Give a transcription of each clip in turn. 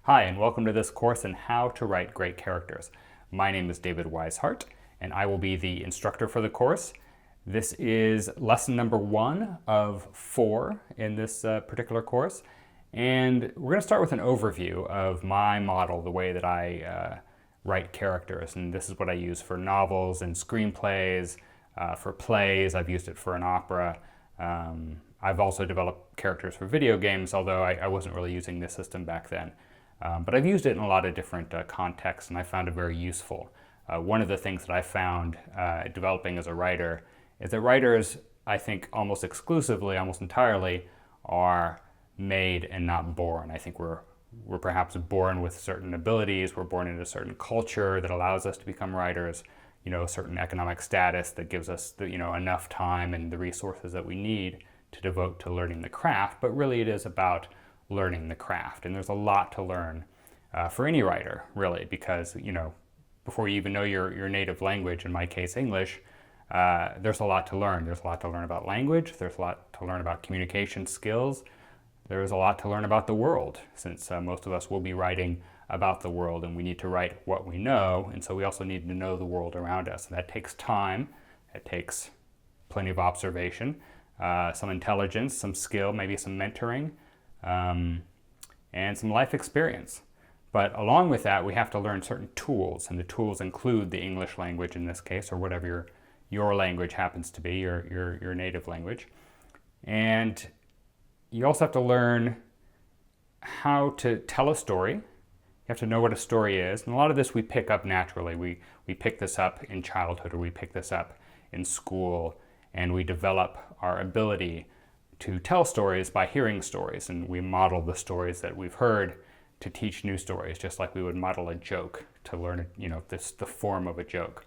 Hi, and welcome to this course in how to write great characters. My name is David Weishart, and I will be the instructor for the course. This is lesson number 1 of 4 in this particular course, and we're going to start with an overview of my model, the way that I write characters, and this is what I use for novels and screenplays, for plays. I've used it for an opera. I've also developed characters for video games, although I wasn't really using this system back then. But I've used it in a lot of different contexts, and I found it very useful. One of the things that I found developing as a writer is that writers, I think almost exclusively, almost entirely, are made and not born. I think we're perhaps born with certain abilities. We're born in a certain culture that allows us to become writers, a certain economic status that gives us enough time and the resources that we need to devote to learning the craft. But really it is about learning the craft, and there's a lot to learn for any writer, really, because before you even know your native language, in my case English, there's a lot to learn. There's a lot to learn about language, there's a lot to learn about communication skills, there's a lot to learn about the world, since most of us will be writing about the world, and we need to write what we know, and so we also need to know the world around us, and that takes time, it takes plenty of observation, some intelligence, some skill, maybe some mentoring, and some life experience. But along with that, we have to learn certain tools, and the tools include the English language in this case, or whatever your language happens to be, your native language. And you also have to learn how to tell a story. You have to know what a story is, and a lot of this we pick up naturally. We pick this up in childhood, or we pick this up in school, and we develop our ability to tell stories by hearing stories, and we model the stories that we've heard to teach new stories, just like we would model a joke to learn, the form of a joke.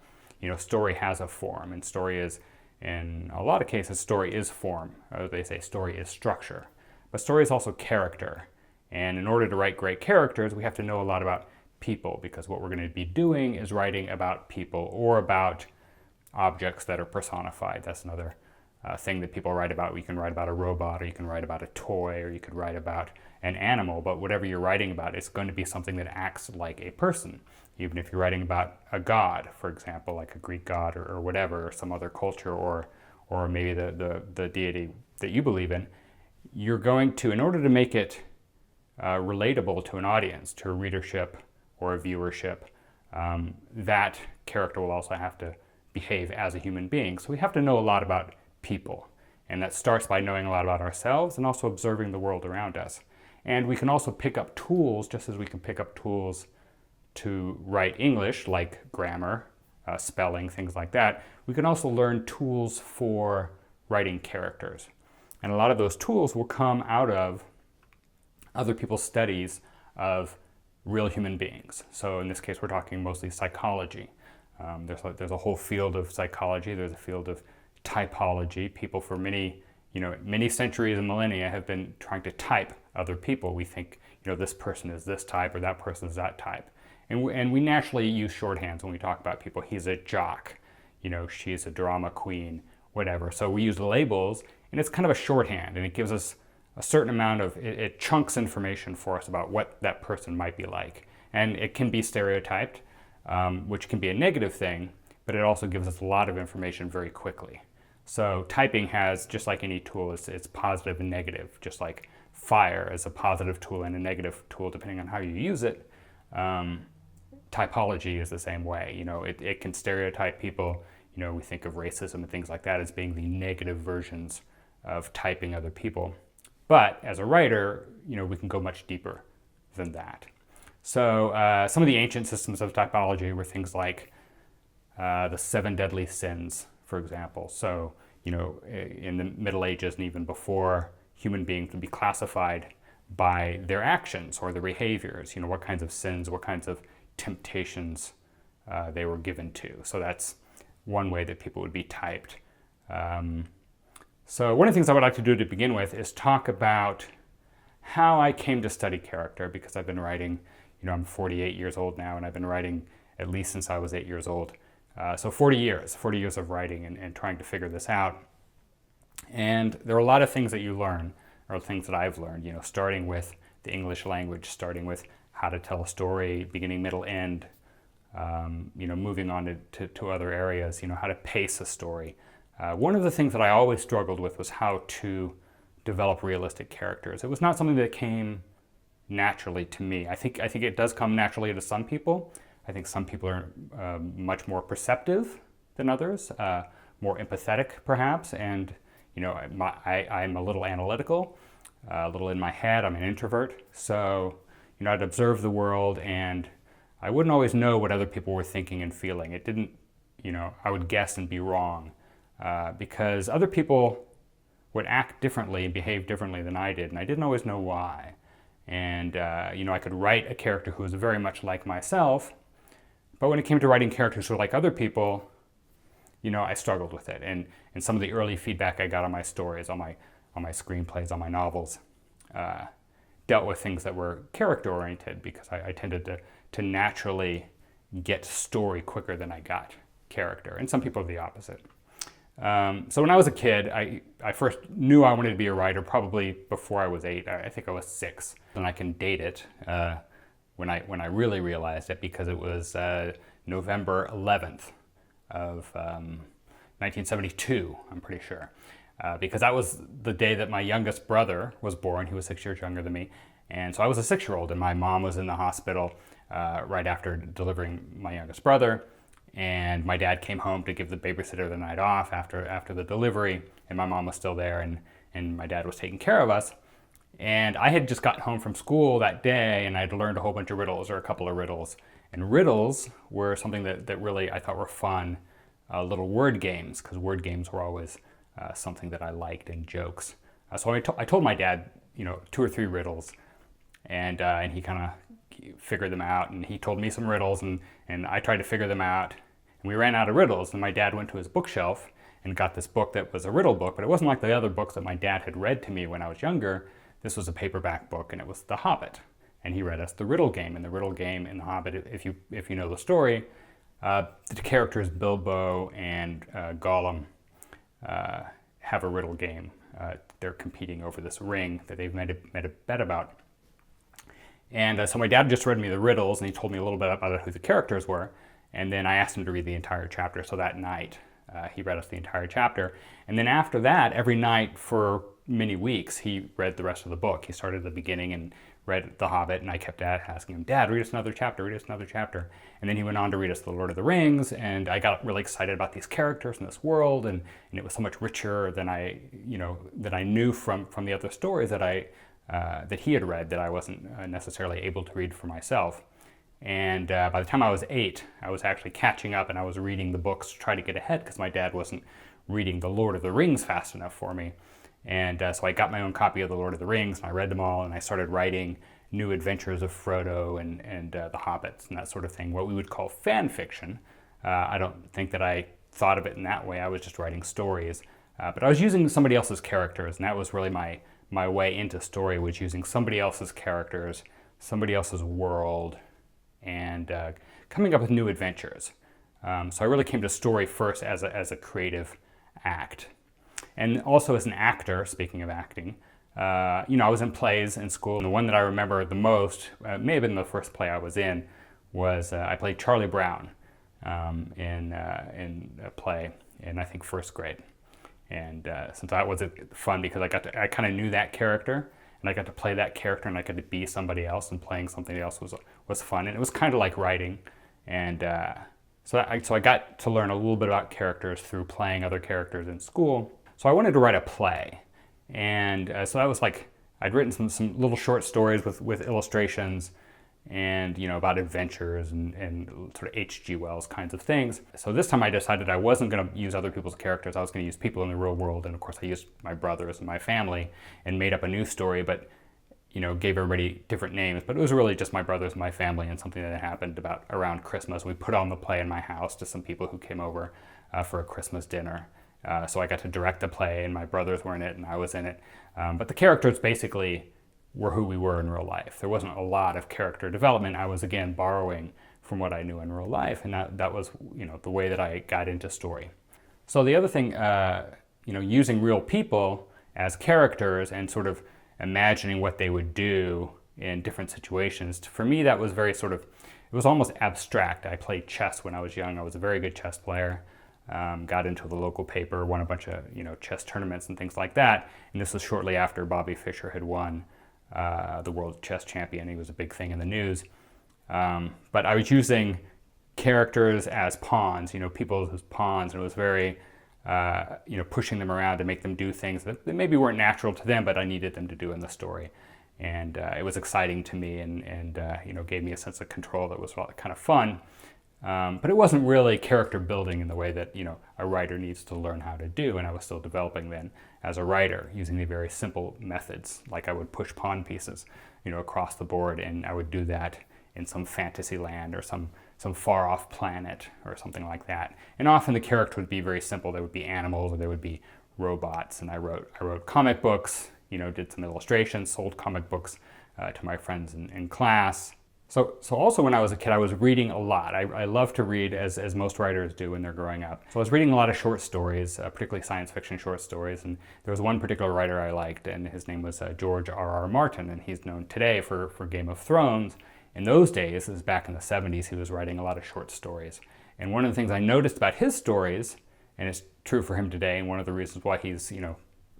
Story has a form, and story is, in a lot of cases, story is form. Or they say story is structure. But story is also character. And in order to write great characters, we have to know a lot about people, because what we're going to be doing is writing about people or about objects that are personified. That's another thing that people write about. You can write about a robot, or you can write about a toy, or you could write about an animal, but whatever you're writing about, it's going to be something that acts like a person. Even if you're writing about a god, for example, like a Greek god or whatever, or some other culture, or maybe the deity that you believe in, you're going to, in order to make it relatable to an audience, to a readership or a viewership, that character will also have to behave as a human being. So we have to know a lot about people, and that starts by knowing a lot about ourselves and also observing the world around us. And we can also pick up tools, just as we can pick up tools to write English, like grammar, spelling, things like that. We can also learn tools for writing characters, and a lot of those tools will come out of other people's studies of real human beings. So in this case, we're talking mostly psychology. There's a whole field of psychology. There's a field of typology. People for many centuries and millennia have been trying to type other people. We think, this person is this type or that person is that type. And we naturally use shorthands when we talk about people. He's a jock, she's a drama queen, whatever. So we use labels, and it's kind of a shorthand, and it gives us a certain amount of, it chunks information for us about what that person might be like. And it can be stereotyped, which can be a negative thing, but it also gives us a lot of information very quickly. So typing has, just like any tool, it's positive and negative, just like fire is a positive tool and a negative tool depending on how you use it. Typology is the same way. It can stereotype people. We think of racism and things like that as being the negative versions of typing other people. But as a writer, we can go much deeper than that. So some of the ancient systems of typology were things like the 7 deadly sins, for example. So, in the Middle Ages and even before, human beings would be classified by their actions or their behaviors, what kinds of sins, what kinds of temptations they were given to. So that's one way that people would be typed. So one of the things I would like to do to begin with is talk about how I came to study character, because I've been writing, I'm 48 years old now, and I've been writing at least since I was 8 years old. So 40 years of writing and trying to figure this out. And there are a lot of things that you learn, or things that I've learned, starting with the English language, starting with how to tell a story, beginning, middle, end, moving on to other areas, how to pace a story. One of the things that I always struggled with was how to develop realistic characters. It was not something that came naturally to me. I think it does come naturally to some people. I think some people are much more perceptive than others, more empathetic perhaps, and I'm a little analytical, a little in my head. I'm an introvert, so I'd observe the world, and I wouldn't always know what other people were thinking and feeling. It didn't, I would guess and be wrong, because other people would act differently and behave differently than I did, and I didn't always know why. And I could write a character who was very much like myself, but when it came to writing characters who were like other people, I struggled with it. And some of the early feedback I got on my stories, on my screenplays, on my novels, dealt with things that were character-oriented, because I tended to naturally get story quicker than I got character. And some people are the opposite. So when I was a kid, I first knew I wanted to be a writer probably before I was 8. I think I was 6. And I can date it when I really realized it, because it was November 11th of 1972, I'm pretty sure. Because that was the day that my youngest brother was born. He was 6 years younger than me. And so I was a 6-year-old, and my mom was in the hospital right after delivering my youngest brother. And my dad came home to give the babysitter the night off after the delivery, and my mom was still there, and my dad was taking care of us. And I had just gotten home from school that day, and I'd learned a whole bunch of riddles, or a couple of riddles. And riddles were something that really I thought were fun, little word games, because word games were always something that I liked, and jokes. So I told my dad, 2 or 3 riddles, and he kind of figured them out, and he told me some riddles, and I tried to figure them out, and we ran out of riddles, and my dad went to his bookshelf and got this book that was a riddle book, but it wasn't like the other books that my dad had read to me when I was younger. This was a paperback book, and it was The Hobbit, and he read us the riddle game. And the riddle game in The Hobbit, if you know the story, the characters Bilbo and Gollum have a riddle game. They're competing over this ring that they've made a bet about. And so my dad just read me the riddles, and he told me a little bit about who the characters were. And then I asked him to read the entire chapter. So that night, he read us the entire chapter. And then after that, every night for many weeks, he read the rest of the book. He started at the beginning and read The Hobbit, and I kept asking him, "Dad, read us another chapter, read us another chapter." And then he went on to read us The Lord of the Rings, and I got really excited about these characters in this world, and it was so much richer than I knew from the other stories that he had read, that I wasn't necessarily able to read for myself. And by the time I was 8, I was actually catching up, and I was reading the books to try to get ahead, because my dad wasn't reading The Lord of the Rings fast enough for me. And so I got my own copy of The Lord of the Rings, and I read them all, and I started writing new adventures of Frodo and the Hobbits and that sort of thing, what we would call fan fiction. I don't think that I thought of it in that way. I was just writing stories. But I was using somebody else's characters, and that was really my way into story, was using somebody else's characters, somebody else's world, and coming up with new adventures. So I really came to story first as a creative act. And also as an actor, speaking of acting, I was in plays in school, and the one that I remember the most, may have been the first play I was in, was I played Charlie Brown in a play in, I think, first grade. And so that was fun, because I kind of knew that character, and I got to play that character, and I got to be somebody else, and playing something else was fun, and it was kind of like writing. And so I got to learn a little bit about characters through playing other characters in school. So I wanted to write a play, and so that was like, I'd written some little short stories with illustrations, and about adventures and sort of H.G. Wells kinds of things. So this time I decided I wasn't going to use other people's characters. I was going to use people in the real world, and of course I used my brothers and my family, and made up a new story, but gave everybody different names. But it was really just my brothers and my family, and something that happened around Christmas. We put on the play in my house to some people who came over for a Christmas dinner. So I got to direct the play, and my brothers were in it, and I was in it. But the characters basically were who we were in real life. There wasn't a lot of character development. I was, again, borrowing from what I knew in real life, and that was the way that I got into story. So the other thing, using real people as characters and sort of imagining what they would do in different situations. For me, that was very sort of, it was almost abstract. I played chess when I was young. I was a very good chess player. Got into the local paper, won a bunch of chess tournaments and things like that. And this was shortly after Bobby Fischer had won the world chess champion. He was a big thing in the news. But I was using characters as pawns, people as pawns, and it was very, pushing them around to make them do things that maybe weren't natural to them, but I needed them to do in the story. And it was exciting to me and gave me a sense of control that was kind of fun. But it wasn't really character building in the way that, a writer needs to learn how to do. And I was still developing then as a writer using the very simple methods. Like I would push pawn pieces, across the board, and I would do that in some fantasy land or some far off planet or something like that. And often the character would be very simple. There would be animals or there would be robots. And I wrote comic books, did some illustrations, sold comic books to my friends in class. So also when I was a kid, I was reading a lot. I love to read, as most writers do when they're growing up. So I was reading a lot of short stories, particularly science fiction short stories. And there was one particular writer I liked, and his name was George R.R. Martin, and he's known today for Game of Thrones. In those days, this is back in the 70s, he was writing a lot of short stories. And one of the things I noticed about his stories, and it's true for him today, and one of the reasons why he's,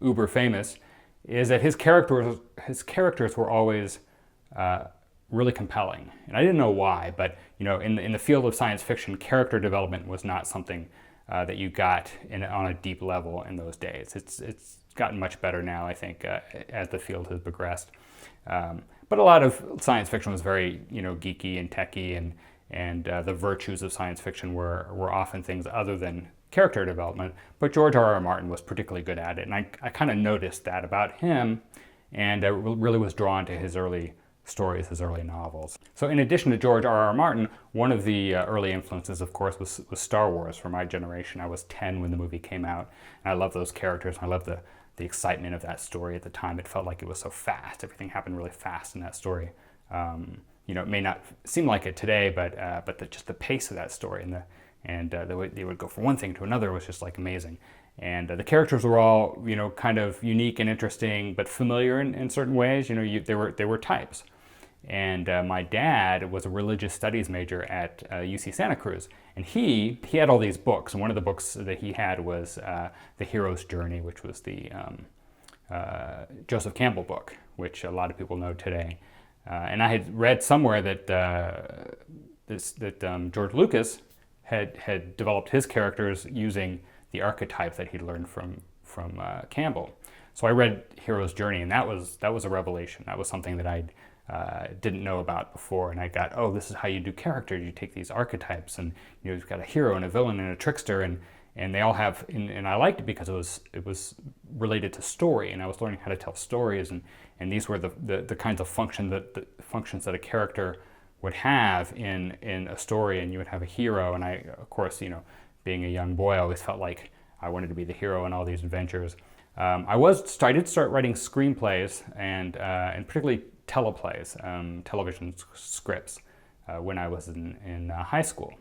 uber famous, is that his characters were always really compelling. And I didn't know why, but in the field of science fiction, character development was not something that you got on a deep level in those days. It's gotten much better now, I think, as the field has progressed. But a lot of science fiction was very, geeky and techy, and the virtues of science fiction were often things other than character development. But George R.R. Martin was particularly good at it, and I kind of noticed that about him, and I really was drawn to his early stories, his early novels. So in addition to George R.R. Martin, one of the early influences, of course, was Star Wars for my generation. I was 10 when the movie came out, and I love those characters, and I love the excitement of that story at the time. It felt like it was so fast. Everything happened really fast in that story. It may not seem like it today, but just the pace of that story and the way they would go from one thing to another was just like amazing. And the characters were all, kind of unique and interesting, but familiar in certain ways. They were types. And my dad was a religious studies major at UC Santa Cruz, and he had all these books. And one of the books that he had was The Hero's Journey, which was the Joseph Campbell book, which a lot of people know today. And I had read somewhere that George Lucas had developed his characters using the archetypes that he'd learned from Campbell. So I read Hero's Journey, and that was a revelation. That was something that I didn't know about before, and I got, this is how you do characters. You take these archetypes, and you've got a hero and a villain and a trickster, and they all have. And I liked it because it was related to story, and I was learning how to tell stories, and these were the kinds of functions that a character would have in a story, and you would have a hero. And I, of course, being a young boy, I always felt like I wanted to be the hero in all these adventures. I did start writing screenplays and particularly teleplays, television scripts, when I was in high school.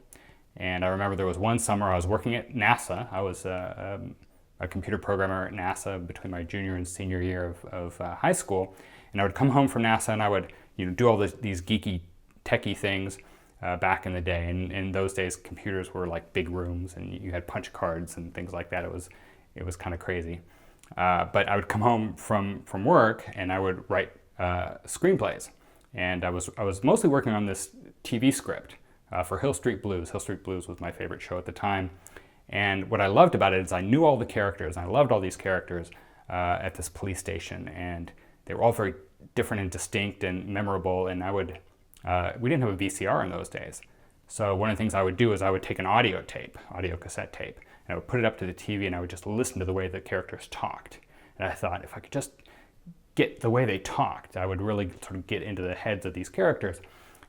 And I remember there was one summer I was working at NASA. I was a computer programmer at NASA between my junior and senior year of high school. And I would come home from NASA and I would do all these geeky, techie things back in the day. And in those days, computers were like big rooms and you had punch cards and things like that. It was kind of crazy. But I would come home from work and I would write screenplays, and I was mostly working on this TV script for Hill Street Blues. Hill Street Blues was my favorite show at the time, and what I loved about it is I knew all the characters, and I loved all these characters at this police station, and they were all very different and distinct and memorable. And we didn't have a VCR in those days, so one of the things I would do is I would take an audio cassette tape, and I would put it up to the TV, and I would just listen to the way the characters talked. And I thought, if I could just get the way they talked, I would really sort of get into the heads of these characters.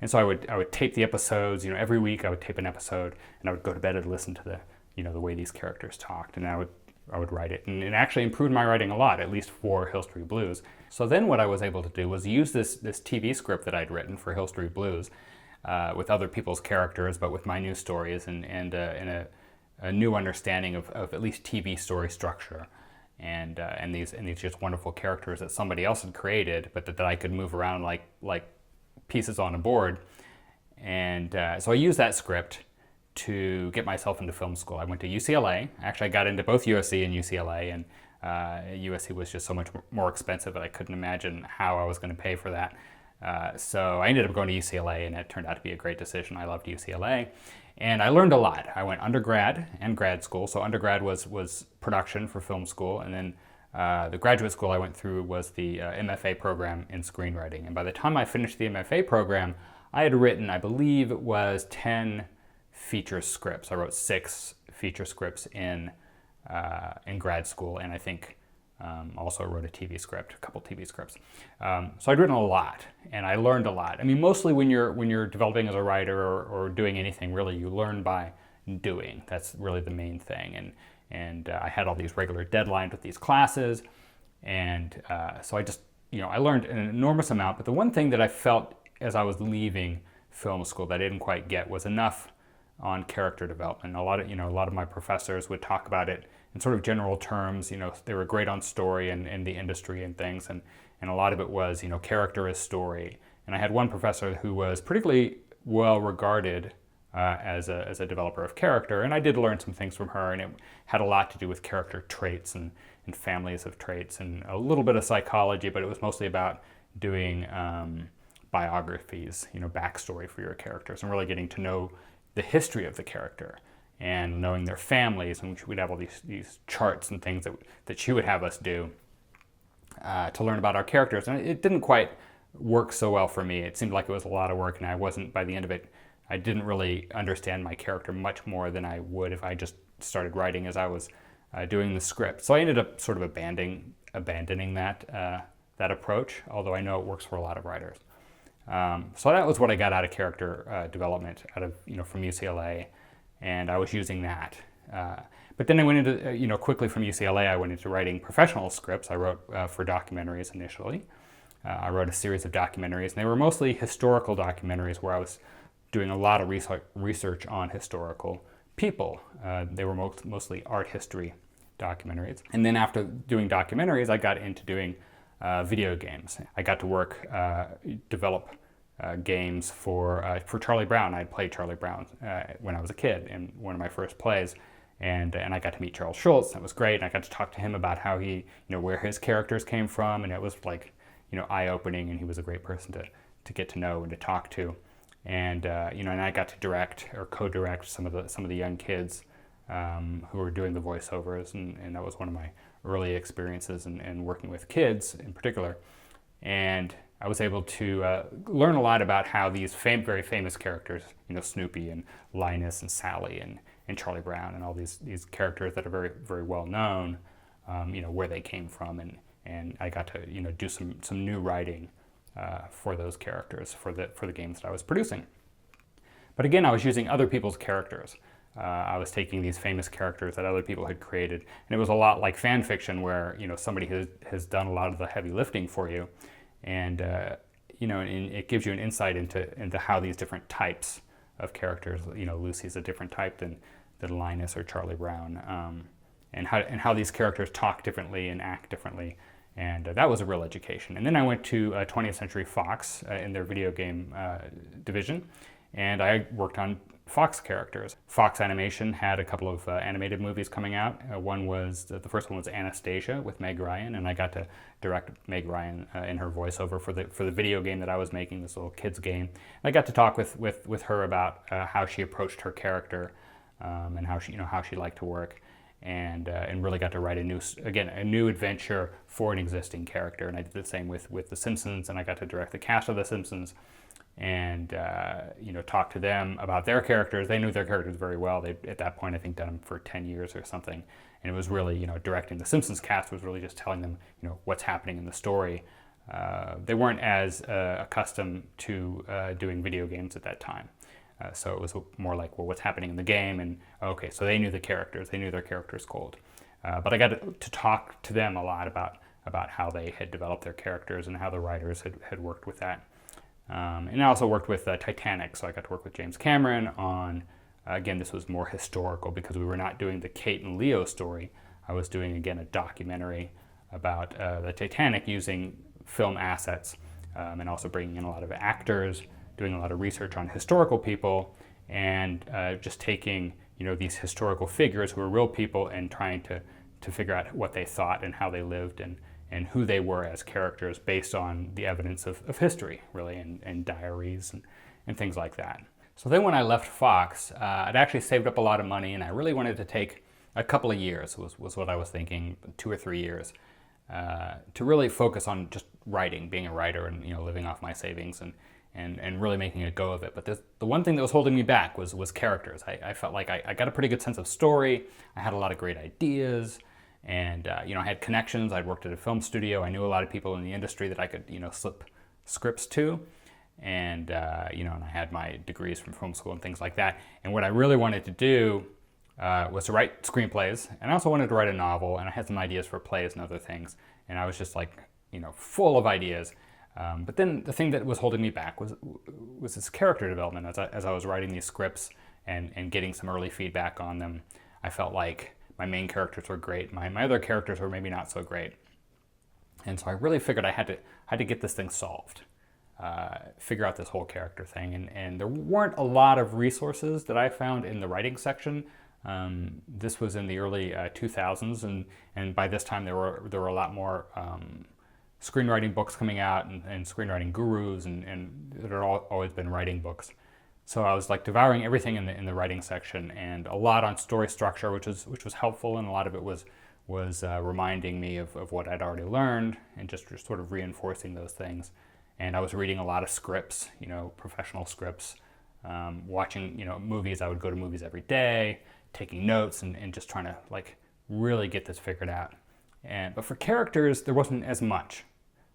And so I would tape the episodes. Every week I would tape an episode, and I would go to bed and listen to the way these characters talked, and I would write it. And it actually improved my writing a lot, at least for Hill Street Blues. So then what I was able to do was use this TV script that I'd written for Hill Street Blues with other people's characters, but with my new stories and a new understanding of at least TV story structure. and these just wonderful characters that somebody else had created, but that I could move around like pieces on a board. And so I used that script to get myself into film school. I went to UCLA. Actually, I got into both USC and UCLA, and USC was just so much more expensive that I couldn't imagine how I was going to pay for that. So I ended up going to UCLA, and it turned out to be a great decision. I loved UCLA, and I learned a lot. I went undergrad and grad school. So undergrad was production for film school, and then the graduate school I went through was the MFA program in screenwriting. And by the time I finished the MFA program, I had written, I believe it was 10 feature scripts. I wrote 6 feature scripts in grad school, and I think also wrote a TV script, a couple TV scripts. So I'd written a lot, and I learned a lot. I mean, mostly when you're developing as a writer or doing anything, really, you learn by doing. That's really the main thing. And I had all these regular deadlines with these classes, and so I just, I learned an enormous amount. But the one thing that I felt as I was leaving film school that I didn't quite get was enough on character development. A lot of my professors would talk about it in sort of general terms. They were great on story and the industry and things, and a lot of it was, character is story. And I had one professor who was particularly well regarded as a developer of character, and I did learn some things from her, and it had a lot to do with character traits and families of traits, and a little bit of psychology, but it was mostly about doing biographies, backstory for your characters, and really getting to know the history of the character and knowing their families. And we'd have all these charts and things that she would have us do to learn about our characters. And it didn't quite work so well for me. It seemed like it was a lot of work, and I wasn't, by the end of it, I didn't really understand my character much more than I would if I just started writing as I was doing the script. So I ended up sort of abandoning that approach, although I know it works for a lot of writers. So that was what I got out of character development from UCLA, and I was using that. But then I went into, quickly from UCLA, I went into writing professional scripts. I wrote for documentaries initially. I wrote a series of documentaries, and they were mostly historical documentaries where I was doing a lot of research on historical people. They were mostly art history documentaries. And then after doing documentaries, I got into doing video games. I got to work, develop games for Charlie Brown. I'd played Charlie Brown when I was a kid in one of my first plays, and I got to meet Charles Schultz. That was great. And I got to talk to him about how he, where his characters came from, and it was like, eye-opening. And he was a great person to get to know and to talk to. And and I got to direct or co-direct some of the young kids who were doing the voiceovers, and that was one of my early experiences in working with kids in particular. And I was able to learn a lot about how these very famous characters, Snoopy and Linus and Sally and Charlie Brown and all these characters that are very, very well known, where they came from, and I got to do some new writing for those characters for the games that I was producing. But again, I was using other people's characters. I was taking these famous characters that other people had created, and it was a lot like fan fiction, where somebody has done a lot of the heavy lifting for you, and and it gives you an insight into how these different types of characters, Lucy's a different type than Linus or Charlie Brown, and how these characters talk differently and act differently, and that was a real education. And then I went to 20th Century Fox in their video game division, and I worked on Fox characters. Fox Animation had a couple of animated movies coming out. The first one was Anastasia with Meg Ryan, and I got to direct Meg Ryan in her voiceover for the video game that I was making, this little kids game. And I got to talk with her about how she approached her character and how she liked to work, and really got to write a new adventure for an existing character. And I did the same with The Simpsons, and I got to direct the cast of The Simpsons, and talk to them about their characters. They knew their characters very well. They, at that point, I think, done them for 10 years or something. And it was really, directing the Simpsons cast was really just telling them, what's happening in the story. They weren't as accustomed to doing video games at that time. So it was more like, well, what's happening in the game? And okay, so they knew the characters. They knew their characters cold. But I got to talk to them a lot about how they had developed their characters and how the writers had worked with that. And I also worked with Titanic, so I got to work with James Cameron on, again, this was more historical because we were not doing the Kate and Leo story. I was doing, again, a documentary about the Titanic using film assets, and also bringing in a lot of actors, doing a lot of research on historical people, and just taking these historical figures who are real people and trying to figure out what they thought and how they lived and who they were as characters based on the evidence of history, really, and diaries and things like that. So then when I left Fox, I'd actually saved up a lot of money, and I really wanted to take a couple of years, was what I was thinking, 2 or 3 years, to really focus on just writing, being a writer, and living off my savings and really making a go of it. But the one thing that was holding me back was characters. I felt like I got a pretty good sense of story. I had a lot of great ideas, and I had connections. I'd worked at a film studio. I knew a lot of people in the industry that I could slip scripts to, and and I had my degrees from film school and things like that. And what I really wanted to do was to write screenplays, and I also wanted to write a novel, and I had some ideas for plays and other things, and I was just like full of ideas. But then the thing that was holding me back was this character development. As I was writing these scripts and getting some early feedback on them, I felt like my main characters were great. My other characters were maybe not so great. And so I really figured I had to get this thing solved, figure out this whole character thing. And there weren't a lot of resources that I found in the writing section. This was in the early 2000s, and by this time there were a lot more screenwriting books coming out and screenwriting gurus, and there had always been writing books. So I was like devouring everything in the writing section, and a lot on story structure, which was helpful, and a lot of it was reminding me of what I'd already learned and just sort of reinforcing those things. And I was reading a lot of scripts, professional scripts, watching movies. I would go to movies every day, taking notes and just trying to like really get this figured out. But for characters, there wasn't as much.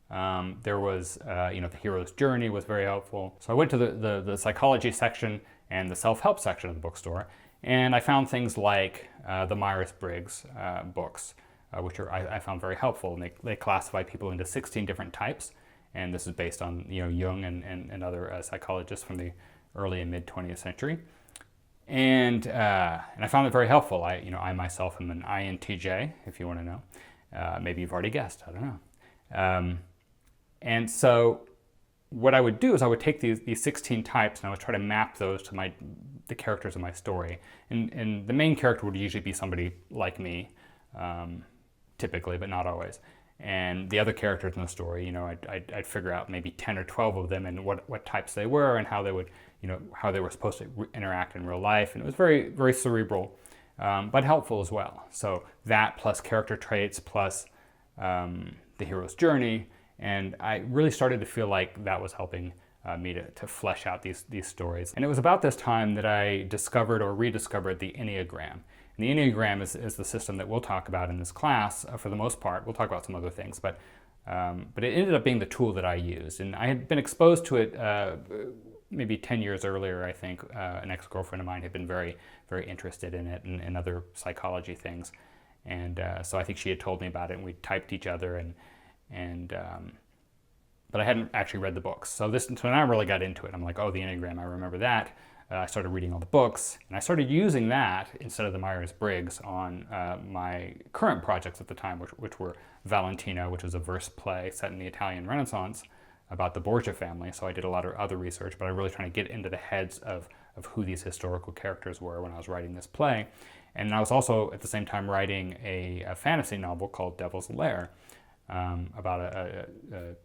There was, the hero's journey was very helpful. So I went to the psychology section and the self-help section of the bookstore, and I found things like the Myers-Briggs books, which I found very helpful. And they classify people into 16 different types, and this is based on Jung and other psychologists from the early and mid 20th century. And I found it very helpful. I myself am an INTJ, if you want to know. Maybe you've already guessed, I don't know. And so what I would do is I would take these 16 types and I would try to map those to the characters of my story. And the main character would usually be somebody like me, typically, but not always. And the other characters in the story, I'd figure out maybe 10 or 12 of them and what types they were and how they would, how they were supposed to interact in real life. And it was very, very cerebral, but helpful as well. So that plus character traits plus the hero's journey. And I really started to feel like that was helping me to flesh out these stories. And it was about this time that I discovered or rediscovered the Enneagram. And the Enneagram is the system that we'll talk about in this class for the most part. We'll talk about some other things, but it ended up being the tool that I used. And I had been exposed to it maybe 10 years earlier, I think. An ex-girlfriend of mine had been very, very interested in it and other psychology things. And so I think she had told me about it, and we typed each other, but I hadn't actually read the books. So when I really got into it, I'm like, oh, the Enneagram, I remember that. I started reading all the books, and I started using that instead of the Myers-Briggs on my current projects at the time, which were Valentino, which was a verse play set in the Italian Renaissance about the Borgia family. So I did a lot of other research, but I was really trying to get into the heads of who these historical characters were when I was writing this play. And I was also, at the same time, writing a fantasy novel called Devil's Lair, about a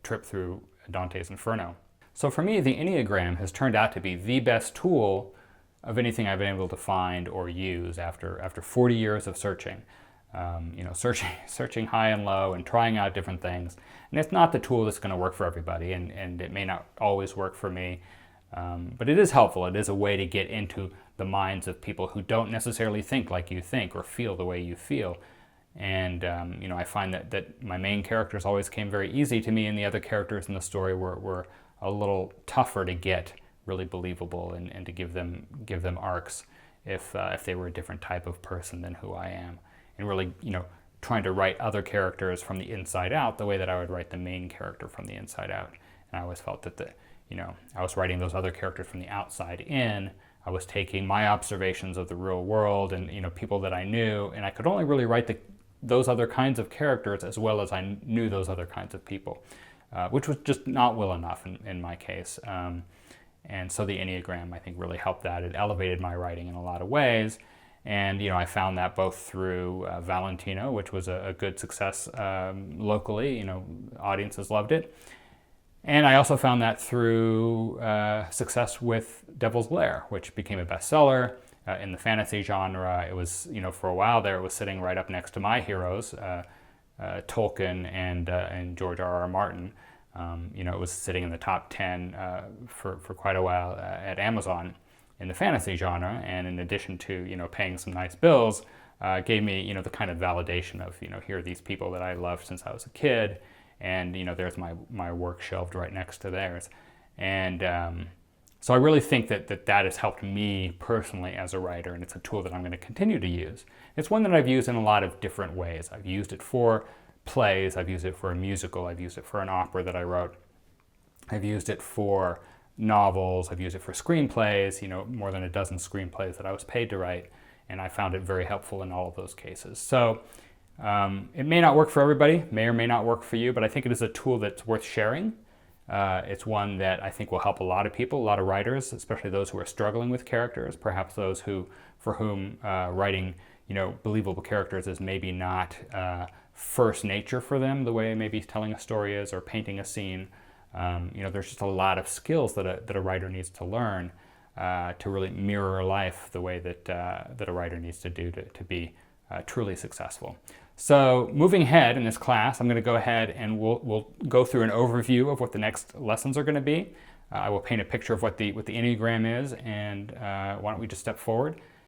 trip through Dante's Inferno. So for me, the Enneagram has turned out to be the best tool of anything I've been able to find or use after 40 years of searching. Searching high and low and trying out different things. And it's not the tool that's going to work for everybody, and it may not always work for me. But it is helpful. It is a way to get into the minds of people who don't necessarily think like you think or feel the way you feel. And I find that my main characters always came very easy to me, and the other characters in the story were a little tougher to get really believable and to give them arcs if they were a different type of person than who I am. And really, trying to write other characters from the inside out the way that I would write the main character from the inside out. And I always felt that I was writing those other characters from the outside in. I was taking my observations of the real world and people that I knew, and I could only really write those other kinds of characters as well as I knew those other kinds of people, which was just not well enough in my case. And so the Enneagram, I think, really helped that. It elevated my writing in a lot of ways. And, I found that both through Valentino, which was a good success locally, audiences loved it. And I also found that through success with Devil's Lair, which became a bestseller in the fantasy genre. It was, for a while there, it was sitting right up next to my heroes, Tolkien and George R.R. Martin. It was sitting in the top 10 for quite a while at Amazon in the fantasy genre, and in addition to paying some nice bills, gave me the kind of validation of here are these people that I loved since I was a kid, and there's my work shelved right next to theirs, and so I really think that has helped me personally as a writer, and it's a tool that I'm going to continue to use. It's one that I've used in a lot of different ways. I've used it for plays, I've used it for a musical, I've used it for an opera that I wrote, I've used it for novels, I've used it for screenplays, more than a dozen screenplays that I was paid to write, and I found it very helpful in all of those cases. So it may not work for everybody, may or may not work for you, but I think it is a tool that's worth sharing. It's one that I think will help a lot of people, a lot of writers, especially those who are struggling with characters, perhaps those for whom writing believable characters is maybe not first nature for them, the way maybe telling a story is or painting a scene. There's just a lot of skills that a writer needs to learn to really mirror life the way that a writer needs to do to be truly successful. So moving ahead in this class, I'm going to go ahead and we'll go through an overview of what the next lessons are going to be. I will paint a picture of what the Enneagram is, and why don't we just step forward.